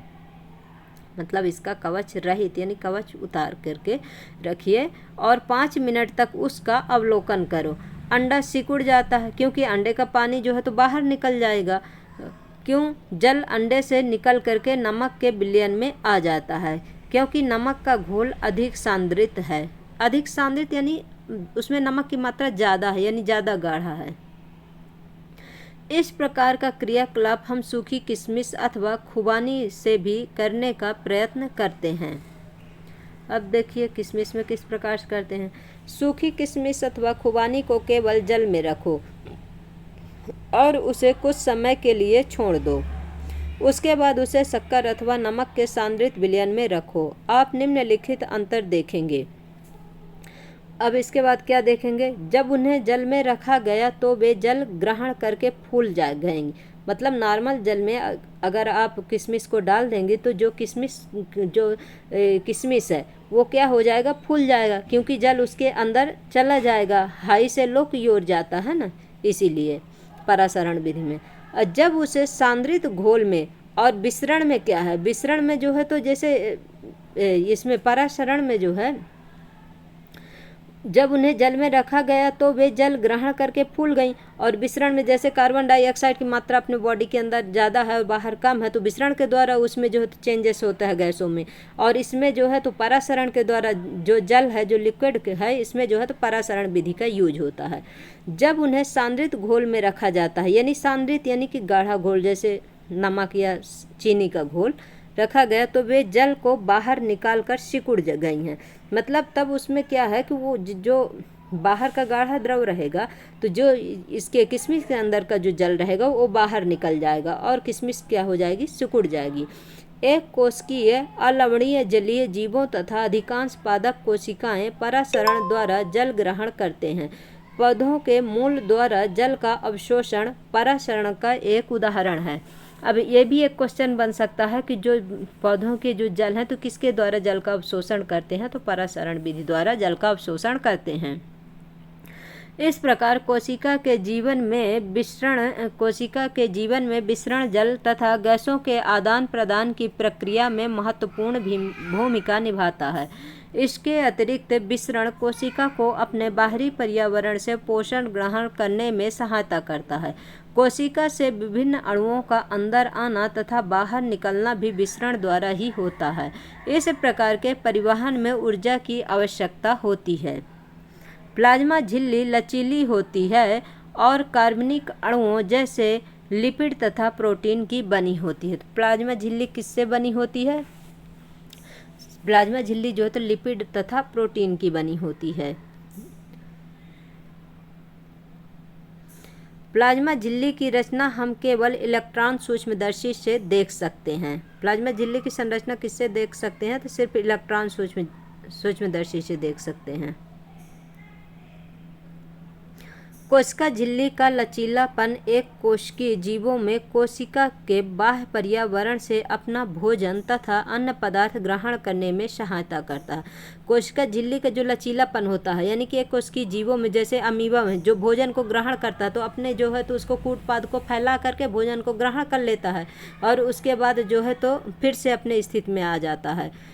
मतलब इसका कवच रहित यानी कवच उतार करके रखिए और 5 मिनट तक उसका अवलोकन करो। अंडा सिकुड़ जाता है क्योंकि अंडे का पानी जो है तो बाहर निकल जाएगा। क्यों, जल अंडे से निकल करके नमक के विलयन में आ जाता है क्योंकि नमक का घोल अधिक सांद्रित है। अधिक सांद्रित यानी उसमें नमक की मात्रा ज़्यादा है, यानी ज़्यादा गाढ़ा है। इस प्रकार का क्रियाकलाप हम सूखी किशमिश अथवा खुबानी से भी करने का प्रयत्न करते हैं। अब देखिए किशमिश में किस प्रकार से करते हैं। सूखी किशमिश अथवा खुबानी को केवल जल में रखो और उसे कुछ समय के लिए छोड़ दो। उसके बाद उसे शक्कर अथवा नमक के सांद्रित विलयन में रखो। आप निम्नलिखित अंतर देखेंगे। अब इसके बाद क्या देखेंगे, जब उन्हें जल में रखा गया तो वे जल ग्रहण करके फूल गएंगे। मतलब नॉर्मल जल में अगर आप किशमिश को डाल देंगे तो जो किशमिश है वो क्या हो जाएगा, फूल जाएगा क्योंकि जल उसके अंदर चला जाएगा। हाई से लो की ओर जाता है ना, इसीलिए परासरण विधि में। जब उसे सांद्रित घोल में और विसरण में क्या है, विसरण में जो है तो जैसे इसमें परासरण में जो है जब उन्हें जल में रखा गया तो वे जल ग्रहण करके फूल गईं, और विसरण में जैसे कार्बन डाइऑक्साइड की मात्रा अपने बॉडी के अंदर ज़्यादा है और बाहर कम है तो विसरण के द्वारा उसमें जो है तो चेंजेस होता है गैसों में। और इसमें जो है तो परासरण के द्वारा जो जल है जो लिक्विड है इसमें जो है तो परासरण विधि का यूज होता है। जब उन्हें सांद्रित घोल में रखा जाता है, यानी सांद्रित यानी कि गाढ़ा घोल जैसे नमक या चीनी का घोल रखा गया तो वे जल को बाहर निकाल कर सिकुड़ गई हैं। मतलब तब उसमें क्या है कि वो जो बाहर का गाढ़ा द्रव रहेगा तो जो इसके किशमिश के अंदर का जो जल रहेगा वो बाहर निकल जाएगा और किशमिश क्या हो जाएगी, सिकुड़ जाएगी। एक कोशिकीय अलवणीय जलीय जीवों तथा अधिकांश पादप कोशिकाएं परासरण द्वारा जल ग्रहण करते हैं। पौधों के मूल द्वारा जल का अवशोषण परासरण का एक उदाहरण है। अब ये भी एक क्वेश्चन बन सकता है कि जो पौधों के जो जल हैं तो किसके द्वारा जल का अवशोषण करते हैं, तो परासरण विधि द्वारा जल का अवशोषण करते हैं। इस प्रकार कोशिका के जीवन में विसरण जल तथा गैसों के आदान प्रदान की प्रक्रिया में महत्वपूर्ण भूमिका निभाता है। इसके अतिरिक्त विसरण कोशिका को अपने बाहरी पर्यावरण से पोषण ग्रहण करने में सहायता करता है। कोशिका से विभिन्न अणुओं का अंदर आना तथा बाहर निकलना भी विसरण द्वारा ही होता है। इस प्रकार के परिवहन में ऊर्जा की आवश्यकता होती है। प्लाज्मा झिल्ली लचीली होती है और कार्बनिक अणुओं जैसे लिपिड तथा प्रोटीन की बनी होती है। तो प्लाज्मा झिल्ली किससे बनी होती है? प्लाज्मा झिल्ली जो है तो लिपिड तथा प्रोटीन की बनी होती है। प्लाज्मा झिल्ली की रचना हम केवल इलेक्ट्रॉन सूक्ष्मदर्शी से देख सकते हैं। प्लाज्मा झिल्ली की संरचना किससे देख सकते हैं? तो सिर्फ इलेक्ट्रॉन सूक्ष्मदर्शी से देख सकते हैं। कोशिका झिल्ली का लचीलापन एक कोशिकीय जीवों में कोशिका के बाह्य पर्यावरण से अपना भोजन तथा अन्य पदार्थ ग्रहण करने में सहायता करता है। कोशिका झिल्ली का जो लचीलापन होता है, यानी कि एक कोशिकीय जीवों में जैसे अमीबा में जो भोजन को ग्रहण करता है तो अपने जो है तो उसको कूट पाद को फैला करके भोजन को ग्रहण कर लेता है और उसके बाद जो है तो फिर से अपने स्थिति में आ जाता है,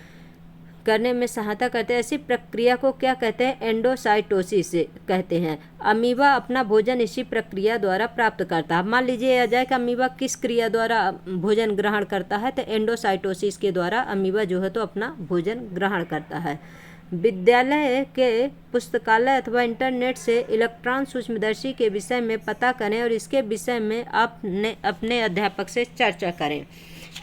करने में सहायता करते हैं। ऐसी प्रक्रिया को क्या कहते हैं? एंडोसाइटोसिस कहते हैं। अमीबा अपना भोजन इसी प्रक्रिया द्वारा प्राप्त करता है। मान लीजिए आ जाए कि अमीबा किस क्रिया द्वारा भोजन ग्रहण करता है, तो एंडोसाइटोसिस के द्वारा अमीबा जो है तो अपना भोजन ग्रहण करता है। विद्यालय के पुस्तकालय अथवा इंटरनेट से इलेक्ट्रॉन सूक्ष्मदर्शी के विषय में पता करें और इसके विषय में अपने अध्यापक से चर्चा करें।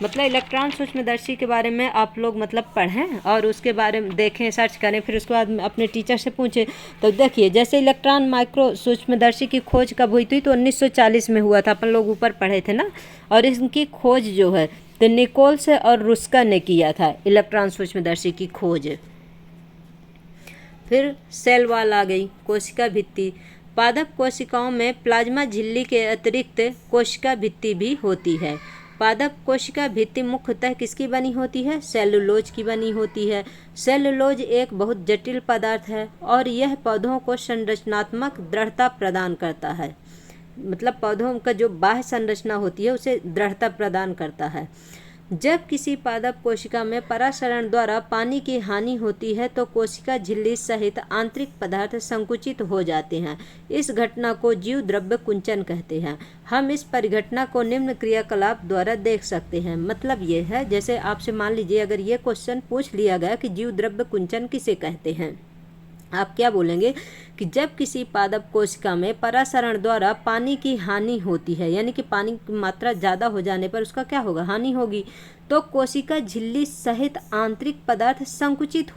मतलब इलेक्ट्रॉन सूक्ष्मदर्शी के बारे में आप लोग मतलब पढ़ें और उसके बारे में देखें, सर्च करें, फिर उसके बाद अपने टीचर से पूछें। तो देखिए जैसे इलेक्ट्रॉन माइक्रो सूक्ष्मदर्शी की खोज कब हुई थी? तो 1940 में हुआ था, अपन लोग ऊपर पढ़े थे ना। और इसकी खोज जो है तो निकोल्स और रुस्का ने किया था, इलेक्ट्रॉन सूक्ष्मदर्शी की खोज। फिर सेल वॉल आ गई, कोशिका भित्ति। पादप कोशिकाओं में प्लाज्मा झिल्ली के अतिरिक्त कोशिका भित्ति भी होती है। पादप कोशिका भित्ति मुख्यतः किसकी बनी होती है? सेलुलोज की बनी होती है। सेलुलोज एक बहुत जटिल पदार्थ है और यह पौधों को संरचनात्मक दृढ़ता प्रदान करता है। मतलब पौधों का जो बाह्य संरचना होती है उसे दृढ़ता प्रदान करता है। जब किसी पादप कोशिका में परासरण द्वारा पानी की हानि होती है तो कोशिका झिल्ली सहित आंतरिक पदार्थ संकुचित हो जाते हैं। इस घटना को जीव द्रव्य कुंचन कहते हैं। हम इस परिघटना को निम्न क्रियाकलाप द्वारा देख सकते हैं। मतलब ये है, जैसे आपसे मान लीजिए अगर ये क्वेश्चन पूछ लिया गया कि जीव द्रव्य कुंचन किसे कहते हैं, आप क्या बोलेंगे कि जब किसी पादप कोशिका में परासरण द्वारा पानी की हानि होती है, यानी कि पानी की मात्रा ज़्यादा हो जाने पर उसका क्या होगा? हानि होगी। तो कोशिका झिल्ली सहित आंतरिक पदार्थ संकुचित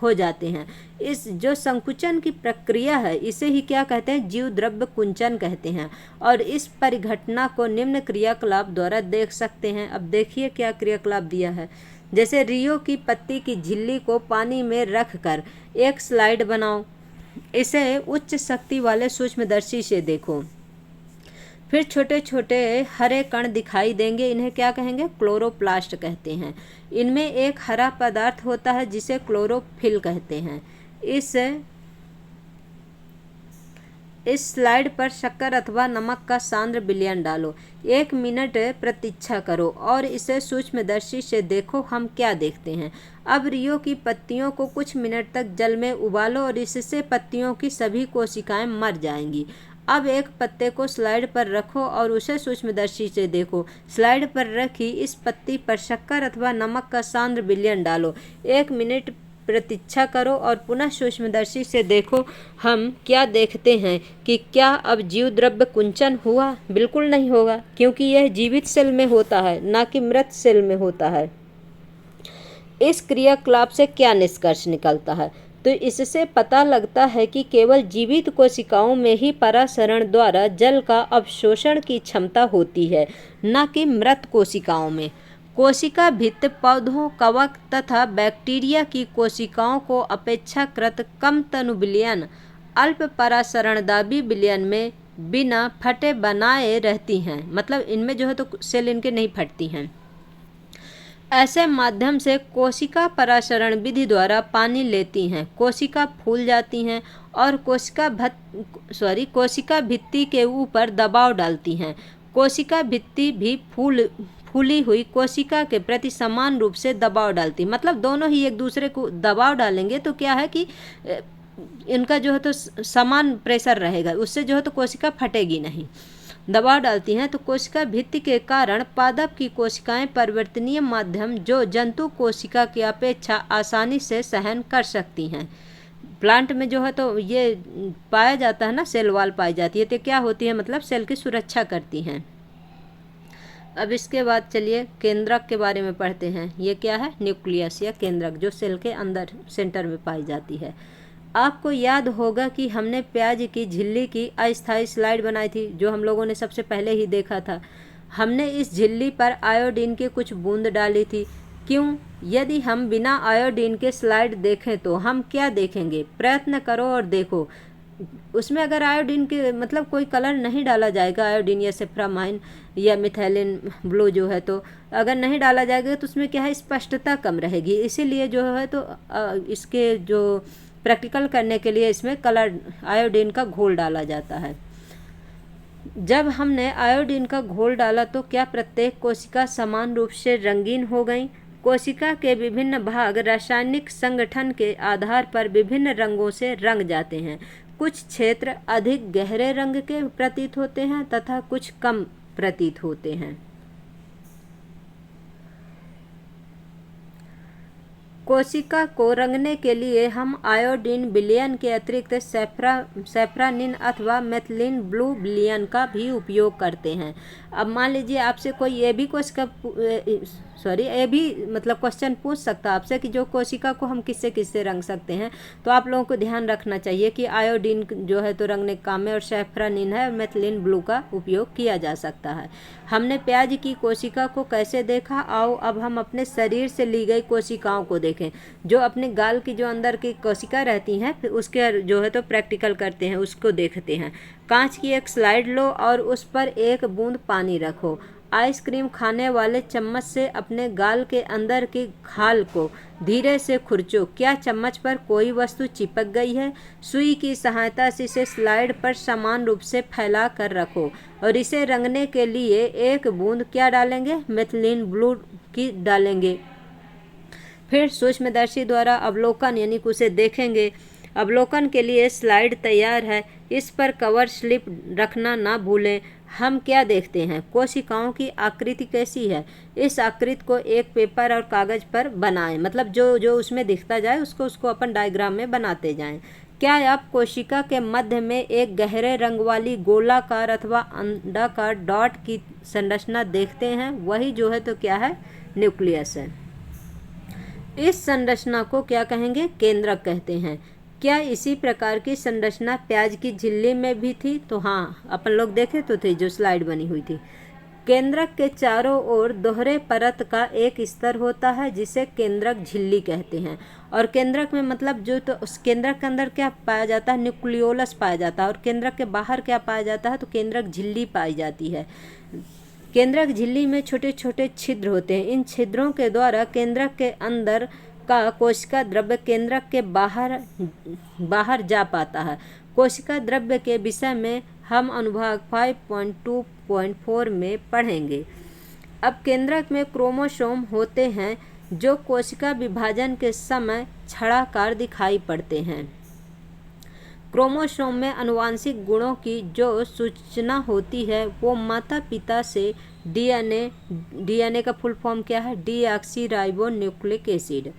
हो जाते हैं। इस जो संकुचन की प्रक्रिया है इसे ही क्या कहते हैं? जीव द्रव्य कुंचन कहते हैं। और इस परिघटना को निम्न क्रियाकलाप द्वारा देख सकते हैं। अब देखिए क्या क्रियाकलाप दिया है। जैसे रियो की पत्ती की झिल्ली को पानी में रखकर एक स्लाइड बनाओ, इसे उच्च शक्ति वाले सूक्ष्मदर्शी से देखो। फिर छोटे छोटे हरे कण दिखाई देंगे, इन्हें क्या कहेंगे? क्लोरोप्लास्ट कहते हैं। इनमें एक हरा पदार्थ होता है जिसे क्लोरोफिल कहते हैं। इस स्लाइड पर शक्कर अथवा नमक का सांद्र विलयन डालो। 1 मिनट प्रतीक्षा करो और इसे सूक्ष्मदर्शी से देखो हम क्या देखते हैं। अब रियो की पत्तियों को कुछ मिनट तक जल में उबालो और इससे पत्तियों की सभी कोशिकाएं मर जाएंगी। अब एक पत्ते को स्लाइड पर रखो और उसे सूक्ष्मदर्शी से देखो। स्लाइड पर रखी इस पत्ती पर शक्कर अथवा नमक का सांद्र विलयन डालो। 1 मिनट प्रतीक्षा करो और पुनः सूक्ष्मदर्शी से देखो हम क्या देखते हैं कि क्या अब जीव द्रव्य कुंचन हुआ? बिल्कुल नहीं होगा, क्योंकि यह जीवित सेल में होता है, ना कि मृत सेल में होता है। इस क्रियाकलाप से क्या निष्कर्ष निकलता है? तो इससे पता लगता है कि केवल जीवित कोशिकाओं में ही परासरण द्वारा जल का अवशोषण की क्षमता होती है, न कि मृत कोशिकाओं में। कोशिका भित्त पौधों, कवक तथा बैक्टीरिया की कोशिकाओं को अपेक्षाकृत कम तनु विलयन, अल्प परासरणदाबी विलयन में बिना फटे बनाए रहती हैं। मतलब इनमें जो है तो सेल इनके नहीं फटती हैं। ऐसे माध्यम से कोशिका परासरण विधि द्वारा पानी लेती हैं, कोशिका फूल जाती हैं और कोशिका भित्ति के ऊपर दबाव डालती हैं। कोशिका भित्ति भी फूली हुई कोशिका के प्रति समान रूप से दबाव डालती, मतलब दोनों ही एक दूसरे को दबाव डालेंगे तो क्या है कि इनका जो है तो समान प्रेशर रहेगा, उससे जो है तो कोशिका फटेगी नहीं। दबाव डालती हैं तो कोशिका भित्ति के कारण पादप की कोशिकाएं परिवर्तनीय माध्यम जो जंतु कोशिका की अपेक्षा आसानी से सहन कर सकती हैं। प्लांट में जो है तो ये पाया जाता है ना, सेल वॉल पाई जाती है, तो क्या होती है, मतलब सेल की सुरक्षा करती हैं। अब इसके बाद चलिए केंद्रक के बारे में पढ़ते हैं। ये क्या है, न्यूक्लियस या केंद्रक, जो सेल के अंदर सेंटर में पाई जाती है। आपको याद होगा कि हमने प्याज की झिल्ली की अस्थायी स्लाइड बनाई थी, जो हम लोगों ने सबसे पहले ही देखा था। हमने इस झिल्ली पर आयोडीन की कुछ बूंद डाली थी। क्यों? यदि हम बिना आयोडीन के स्लाइड देखें तो हम क्या देखेंगे? प्रयत्न करो और देखो। उसमें अगर आयोडीन के मतलब कोई कलर नहीं डाला जाएगा, आयोडीन या सेफ्रामाइन या मिथाइलिन ब्लू जो है तो अगर नहीं डाला जाएगा तो उसमें क्या है, स्पष्टता कम रहेगी। इसीलिए जो है तो इसके जो प्रैक्टिकल करने के लिए इसमें कलर आयोडीन का घोल डाला जाता है। जब हमने आयोडीन का घोल डाला तो क्या प्रत्येक कोशिका समान रूप से रंगीन हो गई? कोशिका के विभिन्न भाग रासायनिक संगठन के आधार पर विभिन्न रंगों से रंग जाते हैं। कुछ क्षेत्र अधिक गहरे रंग के प्रतीत होते हैं तथा कुछ कम प्रतीत होते हैं। कोशिका को रंगने के लिए हम आयोडीन विलयन के अतिरिक्त सेफ्रानिन अथवा मेथिलीन ब्लू विलयन का भी उपयोग करते हैं। अब मान लीजिए आपसे कोई ये भी क्वेश्चन पूछ सकता है आपसे कि जो कोशिका को हम किससे किससे रंग सकते हैं, तो आप लोगों को ध्यान रखना चाहिए कि आयोडीन जो है तो रंगने के काम में, और सेफ्रानिन है और मेथिलीन ब्लू का उपयोग किया जा सकता है। हमने प्याज की कोशिका को कैसे देखा? आओ अब हम अपने शरीर से ली गई कोशिकाओं को देखें। जो अपने गाल की जो अंदर की कोशिका रहती हैं, फिर उसके जो है तो प्रैक्टिकल करते हैं, उसको देखते हैं। कांच की एक स्लाइड लो और उस पर एक बूंद पानी रखो। आइसक्रीम खाने वाले चम्मच से अपने गाल के अंदर की खाल को धीरे से खुरचो। क्या चम्मच पर कोई वस्तु चिपक गई है? सुई की सहायता से इसे स्लाइड पर समान रूप से फैला कर रखो और इसे रंगने के लिए एक बूंद क्या डालेंगे? मेथिलीन ब्लू की डालेंगे। फिर सूक्ष्मदर्शी द्वारा अवलोकन यानी कि उसे देखेंगे। अवलोकन के लिए स्लाइड तैयार है, इस पर कवर स्लिप रखना ना भूलें। हम क्या देखते हैं? कोशिकाओं की आकृति कैसी है? इस आकृति को एक पेपर और कागज पर बनाएं, मतलब जो जो उसमें दिखता जाए उसको अपन डायग्राम में बनाते जाएं। क्या आप कोशिका के मध्य में एक गहरे रंग वाली गोलाकार अथवा अंडाकार डॉट की संरचना देखते हैं? वही जो है तो क्या है, न्यूक्लियस है। इस संरचना को क्या कहेंगे? केंद्रक कहते हैं। क्या इसी प्रकार की संरचना प्याज की झिल्ली में भी थी? तो हाँ, अपन लोग देखे तो थे जो स्लाइड बनी हुई थी। केंद्रक के चारों ओर दोहरे परत का एक स्तर होता है जिसे केंद्रक झिल्ली कहते हैं। और केंद्रक में मतलब जो तो उस केंद्रक के अंदर क्या पाया जाता है? न्यूक्लियोलस पाया जाता है। और केंद्रक के बाहर क्या पाया जाता है? तो केंद्रक झिल्ली पाई जाती है। केंद्रक झिल्ली में छोटे छोटे छिद्र होते हैं। इन छिद्रों के द्वारा केंद्रक के अंदर का कोशिका द्रव्य केंद्रक के बाहर जा पाता है। कोशिका द्रव्य के विषय में हम अनुभाग 5.2.4 में पढ़ेंगे। अब केंद्रक में क्रोमोसोम होते हैं जो कोशिका विभाजन के समय छड़ाकार दिखाई पड़ते हैं। क्रोमोसोम में आनुवांशिक गुणों की जो सूचना होती है वो माता पिता से डीएनए का फुल फॉर्म क्या है? डीऑक्सी न्यूक्लिक एसिड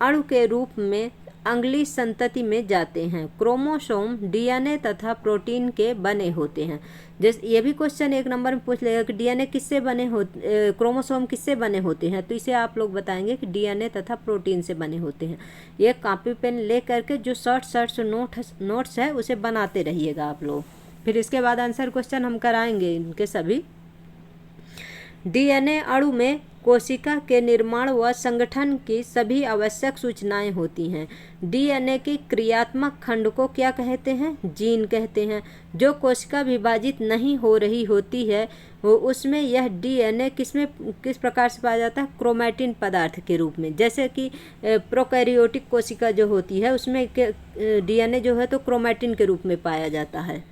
अणु के रूप में अगली संतति में जाते हैं। क्रोमोसोम डीएनए तथा प्रोटीन के बने होते हैं। जैसे ये भी क्वेश्चन एक नंबर में पूछ लेगा कि डीएनए किससे बने होते, क्रोमोसोम किससे बने होते हैं, तो इसे आप लोग बताएंगे कि डीएनए तथा प्रोटीन से बने होते हैं। ये कॉपी पेन ले करके जो शॉर्ट नोट्स है उसे बनाते रहिएगा आप लोग। फिर इसके बाद आंसर क्वेश्चन हम कराएंगे इनके सभी। डीएनए अणु में कोशिका के निर्माण व संगठन की सभी आवश्यक सूचनाएं होती हैं। डीएनए की क्रियात्मक खंड को क्या कहते हैं? जीन कहते हैं। जो कोशिका विभाजित नहीं हो रही होती है वो उसमें यह डीएनए किस प्रकार से पाया जाता है? क्रोमैटिन पदार्थ के रूप में। जैसे कि प्रोकैरियोटिक कोशिका जो होती है उसमें डीएनए जो है तो क्रोमैटिन के रूप में पाया जाता है।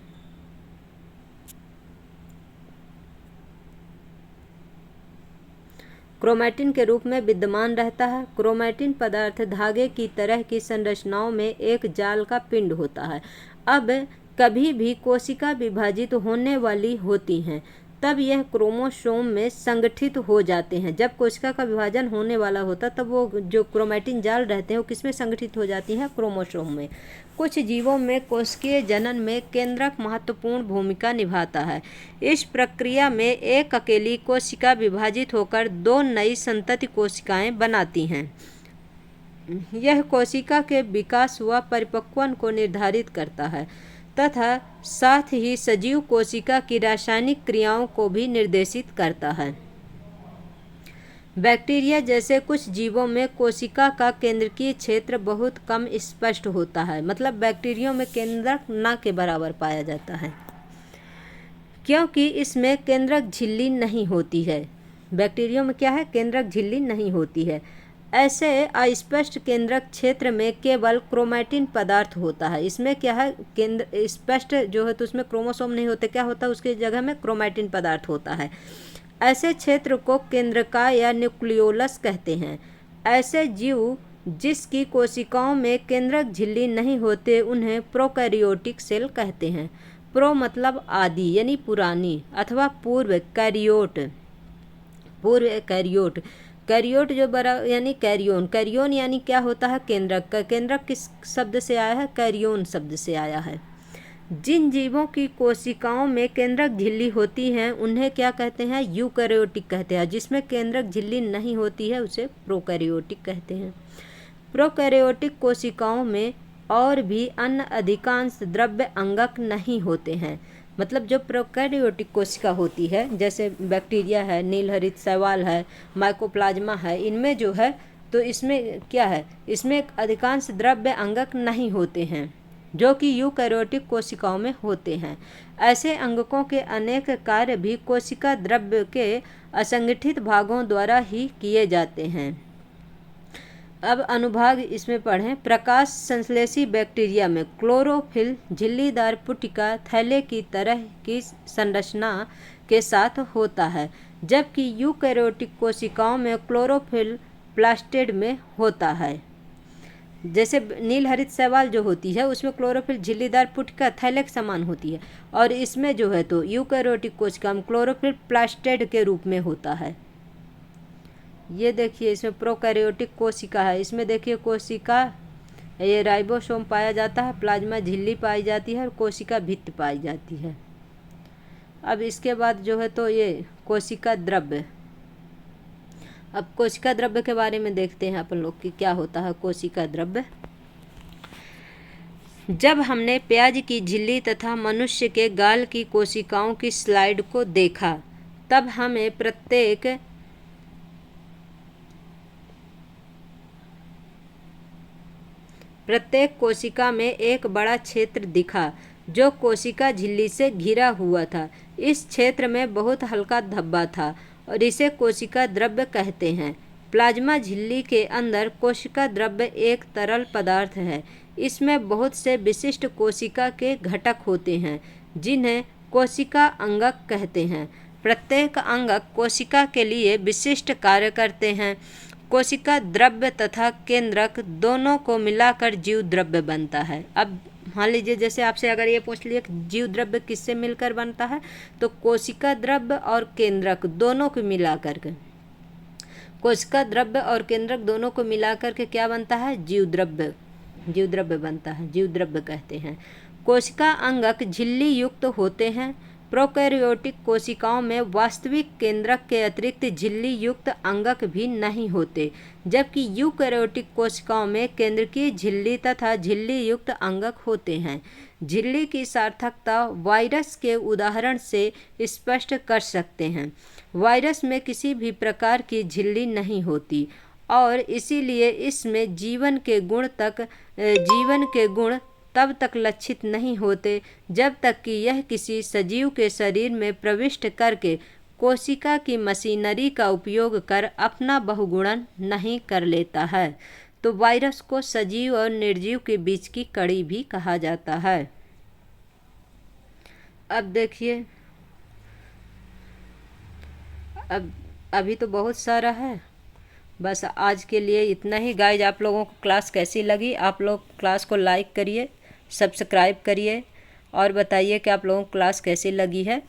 क्रोमैटिन के रूप में विद्यमान रहता है। क्रोमैटिन पदार्थ धागे की तरह की संरचनाओं में एक जाल का पिंड होता है। अब कभी भी कोशिका विभाजित होने वाली होती हैं तब यह क्रोमोसोम में संगठित हो जाते हैं। जब कोशिका का विभाजन होने वाला होता तब वो जो क्रोमैटिन जाल रहते हैं वो किसमें संगठित हो जाती हैं? क्रोमोसोम में। कुछ जीवों में कोशिकीय जनन में केंद्रक महत्वपूर्ण भूमिका निभाता है। इस प्रक्रिया में एक अकेली कोशिका विभाजित होकर दो नई संतति कोशिकाएं बनाती हैं। यह कोशिका के विकास व परिपक्वन को निर्धारित करता है तथा साथ ही सजीव कोशिका की रासायनिक क्रियाओं को भी निर्देशित करता है। बैक्टीरिया जैसे कुछ जीवों में कोशिका का केंद्रकीय क्षेत्र बहुत कम स्पष्ट होता है। मतलब बैक्टीरिया में केंद्रक न के बराबर पाया जाता है क्योंकि इसमें केंद्रक झिल्ली नहीं होती है। बैक्टीरिया में क्या है? केंद्रक झिल्ली नहीं होती है। ऐसे अस्पष्ट केंद्रक क्षेत्र में केवल क्रोमैटिन पदार्थ होता है। इसमें क्या है? केंद्र स्पष्ट जो है तो उसमें क्रोमोसोम नहीं होते, क्या होता है उसकी जगह में? क्रोमैटिन पदार्थ होता है। ऐसे क्षेत्र को केंद्रका या न्यूक्लियोलस कहते हैं। ऐसे जीव जिसकी कोशिकाओं में केंद्रक झिल्ली नहीं होते उन्हें प्रोकैरियोटिक सेल कहते हैं। प्रो मतलब आदि यानी पुरानी अथवा पूर्व, कैरियोट पूर्व कैरियोट। कैरियोट जो बड़ा यानी कैरियोन। कैरियोन यानी क्या होता है? केंद्रक। केंद्रक किस शब्द से आया है? कैरियोन शब्द से आया है। जिन जीवों की कोशिकाओं में केंद्रक झिल्ली होती हैं उन्हें क्या कहते हैं? यूकैरियोटिक कहते हैं। जिसमें केंद्रक झिल्ली नहीं होती है उसे प्रोकैरियोटिक कहते हैं। प्रोकैरियोटिक कोशिकाओं में और भी अन्य अधिकांश द्रव्य अंगक नहीं होते हैं। मतलब जो प्रोकैरियोटिक कोशिका होती है जैसे बैक्टीरिया है, नीलहरित शैवाल है, माइकोप्लाज्मा है, इनमें जो है तो इसमें क्या है? इसमें अधिकांश द्रव्य अंगक नहीं होते हैं जो कि यूकैरियोटिक कोशिकाओं में होते हैं। ऐसे अंगकों के अनेक कार्य भी कोशिका द्रव्य के असंगठित भागों द्वारा ही किए जाते हैं। अब अनुभाग इसमें पढ़ें। प्रकाश संश्लेषी बैक्टीरिया में क्लोरोफिल झिल्लीदार पुटिका थैले की तरह की संरचना के साथ होता है, जबकि यूकैरियोटिक कोशिकाओं में क्लोरोफिल प्लास्टिड में होता है। जैसे नीलहरित शैवाल जो होती है उसमें क्लोरोफिल झिल्लीदार पुटिका थैले के समान होती है और इसमें जो है तो यूकैरियोटिक कोशिका में क्लोरोफिल प्लास्टिड के रूप में होता है। ये देखिए इसमें प्रोकैरियोटिक कोशिका है। इसमें देखिए कोशिका ये राइबोसोम पाया जाता है, प्लाज्मा झिल्ली पाई जाती है और कोशिका भित्ति पाई जाती है। अब इसके बाद जो है तो ये कोशिका द्रव्य। अब कोशिका द्रव्य के बारे में देखते हैं अपन लोग कि क्या होता है कोशिका द्रव्य। जब हमने प्याज की झिल्ली तथा मनुष्य के गाल की कोशिकाओं की स्लाइड को देखा तब हमें प्रत्येक कोशिका में एक बड़ा क्षेत्र दिखा जो कोशिका झिल्ली से घिरा हुआ था। इस क्षेत्र में बहुत हल्का धब्बा था और इसे कोशिका द्रव्य कहते हैं। प्लाज्मा झिल्ली के अंदर कोशिका द्रव्य एक तरल पदार्थ है। इसमें बहुत से विशिष्ट कोशिका के घटक होते हैं जिन्हें कोशिका अंगक कहते हैं। प्रत्येक अंगक कोशिका के लिए विशिष्ट कार्य करते हैं। कोशिका द्रव्य तथा केंद्रक दोनों को मिलाकर जीव द्रव्य बनता है। अब मान लीजिए जैसे आपसे अगर ये पूछ लिया कि जीव द्रव्य किससे मिलकर बनता है तो कोशिका द्रव्य और केंद्रक दोनों को मिलाकर के, कोशिका द्रव्य और केंद्रक दोनों को मिलाकर के क्या बनता है? जीव द्रव्य। जीव द्रव्य बनता है, जीव द्रव्य कहते हैं। कोशिका अंगक झिल्ली युक्त होते हैं। प्रोकैरियोटिक कोशिकाओं में वास्तविक केंद्रक के अतिरिक्त झिल्ली युक्त अंगक भी नहीं होते, जबकि यूकैरियोटिक कोशिकाओं में केंद्रकीय झिल्ली तथा झिल्ली युक्त अंगक होते हैं। झिल्ली की सार्थकता वायरस के उदाहरण से स्पष्ट कर सकते हैं। वायरस में किसी भी प्रकार की झिल्ली नहीं होती और इसीलिए इसमें जीवन के गुण तब तक लक्षित नहीं होते जब तक कि यह किसी सजीव के शरीर में प्रविष्ट करके कोशिका की मशीनरी का उपयोग कर अपना बहुगुणन नहीं कर लेता है। तो वायरस को सजीव और निर्जीव के बीच की कड़ी भी कहा जाता है। अब देखिए, अब अभी तो बहुत सारा है। बस आज के लिए इतना ही गाइज। आप लोगों को क्लास कैसी लगी? आप लोग क्लास को लाइक करिए, सब्सक्राइब करिए और बताइए कि आप लोगों को क्लास कैसी लगी है,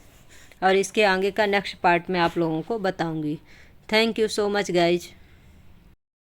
और इसके आगे का नेक्स्ट पार्ट में आप लोगों को बताऊंगी। Thank you so much guys.